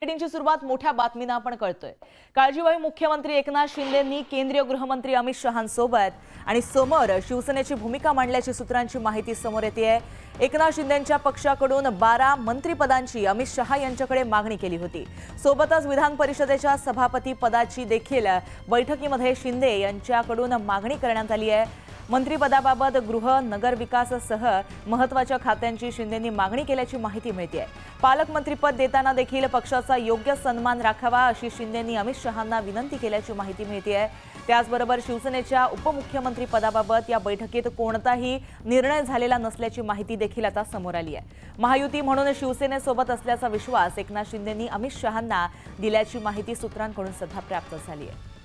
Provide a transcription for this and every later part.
ची सुरुवात मोठ्या बातमीने आपण कळतोय। काळजीवाहू मुख्यमंत्री एकनाथ शिंदेंनी केंद्रीय गृहमंत्री अमित शहांसोबत आणि समोर शिवसेनेची भूमिका मांडल्याची सूत्रांची माहिती समोर येतेय। एकनाथ शिंदेंच्या पक्षाकडून 12 मंत्रिपदांची अमित शहा यांच्याकडे मागणी केली होती। सोबतच विधान परिषदेच्या सभापती पदाची देखील बैठकीमध्ये शिंदे यांच्याकडून मागणी करण्यात आली आहे। मंत्रिपदाबाबत गृह नगर विकासासह महत्त्वाच्या खात्यांची शिंदेंनी मागणी केल्याची माहिती मिळते। पालकमंत्रीपद देताना देखील पक्षाचा योग्य सन्मान राखावा अशी शिंदेंनी अमित शहांना विनंती केल्याची माहिती मिळते। त्याचबरोबर शिवसेनेच्या उपमुख्यमंत्री पदाबाबत या बैठकीत कोणताही निर्णय झालेला नसल्याची माहिती देखील आता समोर आली आहे। महायुती म्हणून शिवसेनेसोबत असल्याचा विश्वास एकनाथ शिंदेंनी अमित शहांना दिल्याची माहिती सूत्रांकडून सध्या प्राप्त झाली आहे।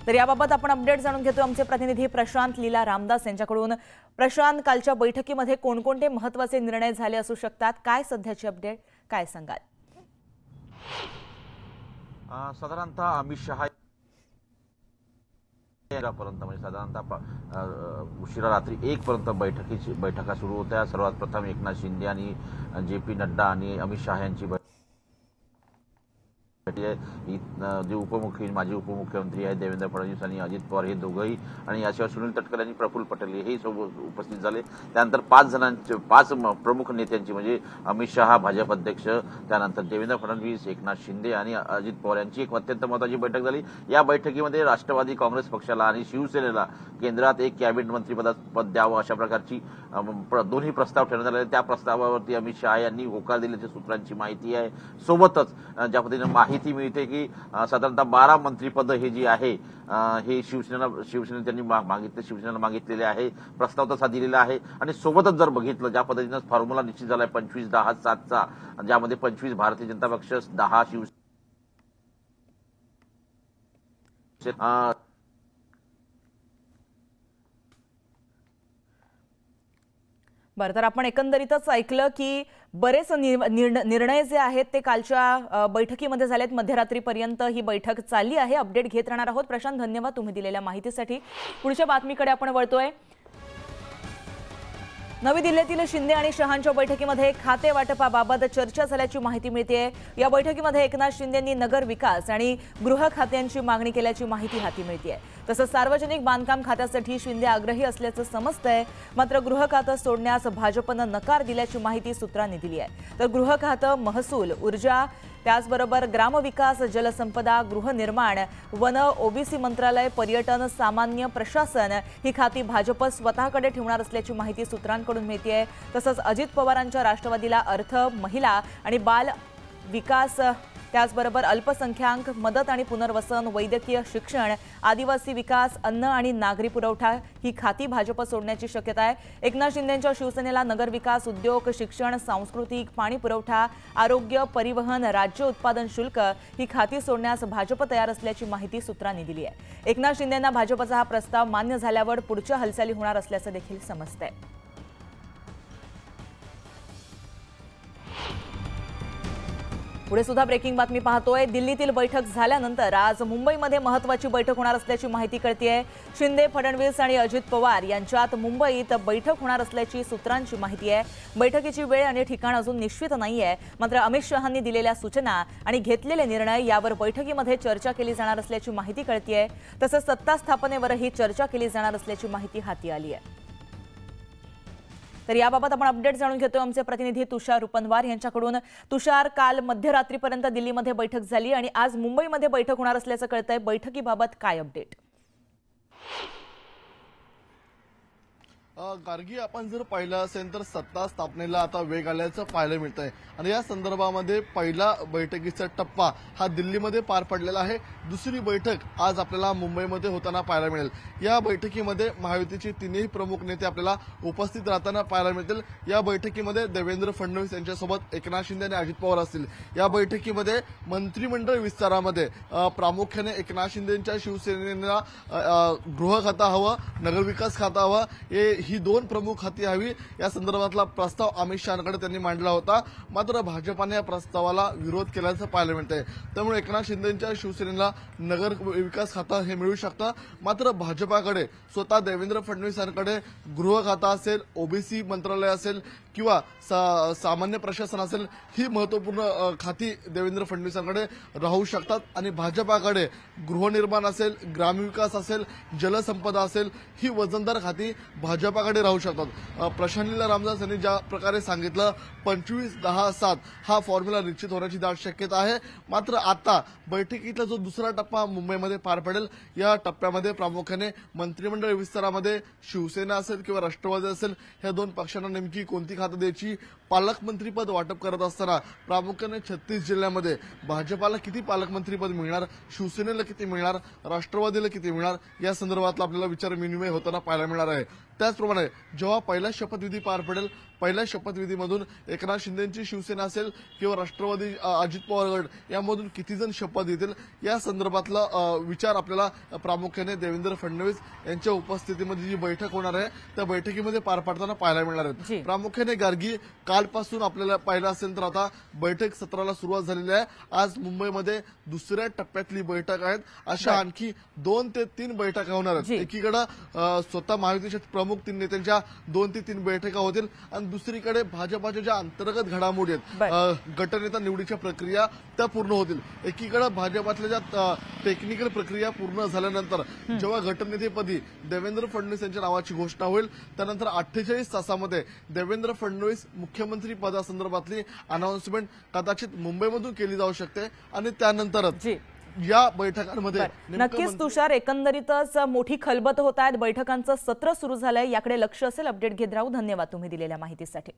तर याबाबत आपण अपडेट जाणून घेतो आमचे प्रतिनिधी प्रशांत लीला रामदास यांच्याकडून। प्रशांत, कालच्या बैठकीमध्ये कोणकोणते महत्त्वाचे निर्णय झाले असू शकतात, काय सध्याची अपडेट, काय सांगाल? साधारणतः अमित शहा पर्यंत म्हणजे साधारणतः उशिरा रात्री 1 पर्यंत बैठका सुरू होत्या। सर्वात प्रथम एकनाथ शिंदे आणि जे.पी. नड्डा आणि अमित शहा यांची जे उपमुख्यमंत्री माजी उपमुख्यमंत्री आहेत देवेंद्र फडणवीस आणि अजित पवार हे दोघंही आणि याशिवाय सुनील तटकरे आणि प्रफुल्ल पटेल हे सोबत उपस्थित झाले। त्यानंतर 5 प्रमुख नेत्यांची म्हणजे अमित शहा भाजप अध्यक्ष, त्यानंतर देवेंद्र फडणवीस, एकनाथ शिंदे आणि अजित पवार यांची एक अत्यंत महत्त्वाची बैठक झाली। या बैठकीमध्ये राष्ट्रवादी काँग्रेस पक्षाला आणि शिवसेनेला केंद्रात एक कॅबिनेट मंत्रिपद द्यावं अशा प्रकारची दोन्ही प्रस्ताव ठेवण्यात आले। त्या प्रस्तावावरती अमित शहा यांनी होकार दिल्याच्या सूत्रांची माहिती आहे। सोबतच ज्या पद्धतीने माहिती मिळते की साधारणतः 12 मंत्रिपद हे जी आहे हे शिवसेने त्यांनी मागितलेले आहे, प्रस्ताव तसा दिलेला आहे। आणि सोबतच जर बघितलं ज्या पद्धतीने फॉर्म्युला निश्चित झालाय 25-10-7चा, ज्यामध्ये 25 भारतीय जनता पक्ष, 10 शिवसेना बरं, तर आपण एकंदरीतच ऐकलं की बरेच निर्णय जे आहेत ते कालच्या बैठकीमध्ये झालेत। मध्यरात्रीपर्यंत ही बैठक चालली आहे। अपडेट घेत राहणार आहोत। प्रशांत, धन्यवाद तुम्ही दिलेल्या माहितीसाठी। पुढच्या बातमीकडे आपण वळतोय। नवी दिल्लीतील शिंदे आणि शहांच्या बैठकीमध्ये खाते वाटपाबाबत चर्चा झाल्याची माहिती मिळते। या बैठकीमध्ये एकनाथ शिंदेंनी नगर विकास आणि गृह खात्यांची मागणी केल्याची माहिती हाती मिळते। तसंच सार्वजनिक बांधकाम खात्यासाठी शिंदे आग्रही असल्याचं समजतंय। मात्र गृह खातं सोडण्यास भाजपनं नकार दिल्याची माहिती सूत्रांनी दिली आहे। तर गृह खातं, महसूल, ऊर्जा, त्याचबरोबर ग्रामविकास, जलसंपदा, गृहनिर्माण, वन, ओबीसी मंत्रालय, पर्यटन, सामान्य प्रशासन ही खाती भाजप स्वतःकडे ठेवणार असल्याची माहिती सूत्रांकडून मिळते। तसंच अजित पवारांच्या राष्ट्रवादीला अर्थ, महिला आणि बाल विकास, त्याचबरोबर अल्पसंख्याक मदत आणि पुनर्वसन, वैद्यकीय शिक्षण, आदिवासी विकास, अन्न आणि नागरी पुरवठा ही खाती भाजप सोडण्याची शक्यता आहे। एकनाथ शिंदेंच्या शिवसेनेला नगरविकास, उद्योग, शिक्षण, सांस्कृतिक, पाणी पुरवठा, आरोग्य, परिवहन, राज्य उत्पादन शुल्क ही खाती सोडण्यास भाजप तयार असल्याची माहिती सूत्रांनी दिली आहे। एकनाथ शिंदेंना भाजपचा हा प्रस्ताव मान्य झाल्यावर पुढच्या हालचाली होणार असल्याचं देखील समजतंय। पुढे सुद्धा ब्रेकिंग बातमी पाहतोय। दिल्लीतील बैठक झाल्यानंतर आज मुंबईमध्ये महत्त्वाची बैठक होणार असल्याची माहिती कळतेय। शिंदे, फडणवीस आणि अजित पवार यांच्यात मुंबईत बैठक होणार असल्याची सूत्रांची माहिती आहे। बैठकीची वेळ आणि ठिकाण अजून निश्चित नाहीये। मात्र अमित शहांनी दिलेल्या सूचना आणि घेतलेले निर्णय यावर बैठकीमध्ये चर्चा केली जाणार असल्याची माहिती कळतेय। तसंच सत्ता स्थापनेवरही चर्चा केली जाणार असल्याची माहिती हाती आली आहे। तर याबाबत आपण अपडेट जाणून घेतोय आमचे प्रतिनिधी तुषार रुपनवार यांच्याकडून। तुषार, काल मध्यरात्रीपर्यंत दिल्लीमध्ये बैठक झाली आणि आज मुंबईमध्ये बैठक होणार असल्याचं कळतंय। बैठकीबाबत काय अपडेट? गार्गी, आपण जर पाहिलं असेल तर सत्ता स्थापनेला आता वेग आल्याचं पाहायला मिळतंय आणि या संदर्भामध्ये पहिला बैठकीचा टप्पा हा दिल्लीमध्ये पार पडलेला आहे। दुसरी बैठक आज आपल्याला मुंबईमध्ये होताना पाहायला मिळेल। या बैठकीमध्ये महायुतीचे तिन्ही प्रमुख नेते आपल्याला उपस्थित राहताना पाहायला मिळतील। या बैठकीमध्ये देवेंद्र फडणवीस यांच्यासोबत एकनाथ शिंदे आणि अजित पवार असतील। या बैठकीमध्ये मंत्रिमंडळ विस्तारामध्ये प्रामुख्याने एकनाथ शिंदेंच्या शिवसेनेला गृह खातं हवं, नगरविकास खातं हवं, ही 2 प्रमुख खाती हवी या संदर्भातला प्रस्ताव अमित शहांकडे त्यांनी मांडला होता। मात्र भाजपाने या प्रस्तावाला विरोध केल्याचं पाहायला मिळतंय। त्यामुळे एकनाथ शिंदेंच्या शिवसेनेला नगर विकास खातं हे मिळू शकतं। मात्र भाजपाकडे स्वतः देवेंद्र फडणवीस यांकडे गृह खातं असेल, ओबीसी मंत्रालय असेल किंवा सामान्य प्रशासन असेल ही महत्वपूर्ण खाती देवेंद्र फडणवीसांकडे राहू शकतात आणि भाजपाकडे गृहनिर्माण असेल, ग्रामविकास असेल, जलसंपदा असेल ही वजनदार खाती भाजपाकडे राहू शकतात. प्रशांत लीला रामदास यांनी ज्या प्रकारे सांगितलं 25-10-7 हा फॉर्म्युला निश्चित होण्याची दाट शक्यता आहे. मात्र आता बैठकीतला जो दुसरा टप्पा मुंबईमध्ये पार पडेल या टप्प्यामध्ये प्रामुख्याने मंत्रिमंडळ विस्तारामध्ये शिवसेना असेल किंवा राष्ट्रवादी असेल ह्या दोन पक्षांना नेमकी कोणती खातं द्यायची, पालकमंत्रीपद वाटप करत असताना प्रामुख्याने 36 जिल्ह्यामध्ये भाजपाला किती पालकमंत्रीपद मिळणार, शिवसेनेला किती मिळणार, राष्ट्रवादीला किती मिळणार या संदर्भातला आपल्याला विचार विनिमय होताना पाहायला मिळणार आहे. त्याचप्रमाणे जेव्हा पहिला शपथविधी पार पडेल पहिल्या शपथविधीमधून एकनाथ शिंदेची शिवसेना असेल किंवा राष्ट्रवादी अजित पवार गट यामधून किती जण शपथ घेतील या संदर्भातला विचार आपल्याला प्रामुख्याने देवेंद्र फडणवीस यांच्या उपस्थितीमध्ये जी बैठक होणार आहे त्या बैठकीमध्ये पार पाडताना पाहायला मिळणार आहे. प्रामुख्याने गार्गी कालपासून आपल्याला पाहिलं असेल तर आता बैठक सत्राला सुरुवात झालेली आहे. आज मुंबईमध्ये दुसऱ्या टप्प्यातली बैठक आहेत. अशा आणखी 2 ते 3 बैठका होणार आहेत. एकीकडे स्वतः महायुतीच्या प्रमुख 3 नेत्यांच्या 2 ते 3 बैठका होतील आणि दुसरीकडे भाजपाच्या ज्या अंतर्गत घडामोडी आहेत, गटनेता निवडीच्या प्रक्रिया त्या पूर्ण होतील. एकीकडे भाजपातल्या ज्या टेक्निकल प्रक्रिया पूर्ण झाल्यानंतर जेव्हा गटनेतेपदी देवेंद्र फडणवीस यांच्या नावाची घोषणा होईल त्यानंतर 48 तासामध्ये देवेंद्र फडणवीस मुख्यमंत्री पदासंदर्भातली अनाउन्समेंट कदाचित मुंबईमधून केली जाऊ शकते आणि त्यानंतरच या बैठकांमध्ये नक्कीच तुषार एकंदरीतच मोठी खलबत होत आहेत. बैठकांचं सत्र सुरू झालंय, याकडे लक्ष असेल. अपडेट घेत राहू. धन्यवाद तुम्ही दिलेल्या माहितीसाठी.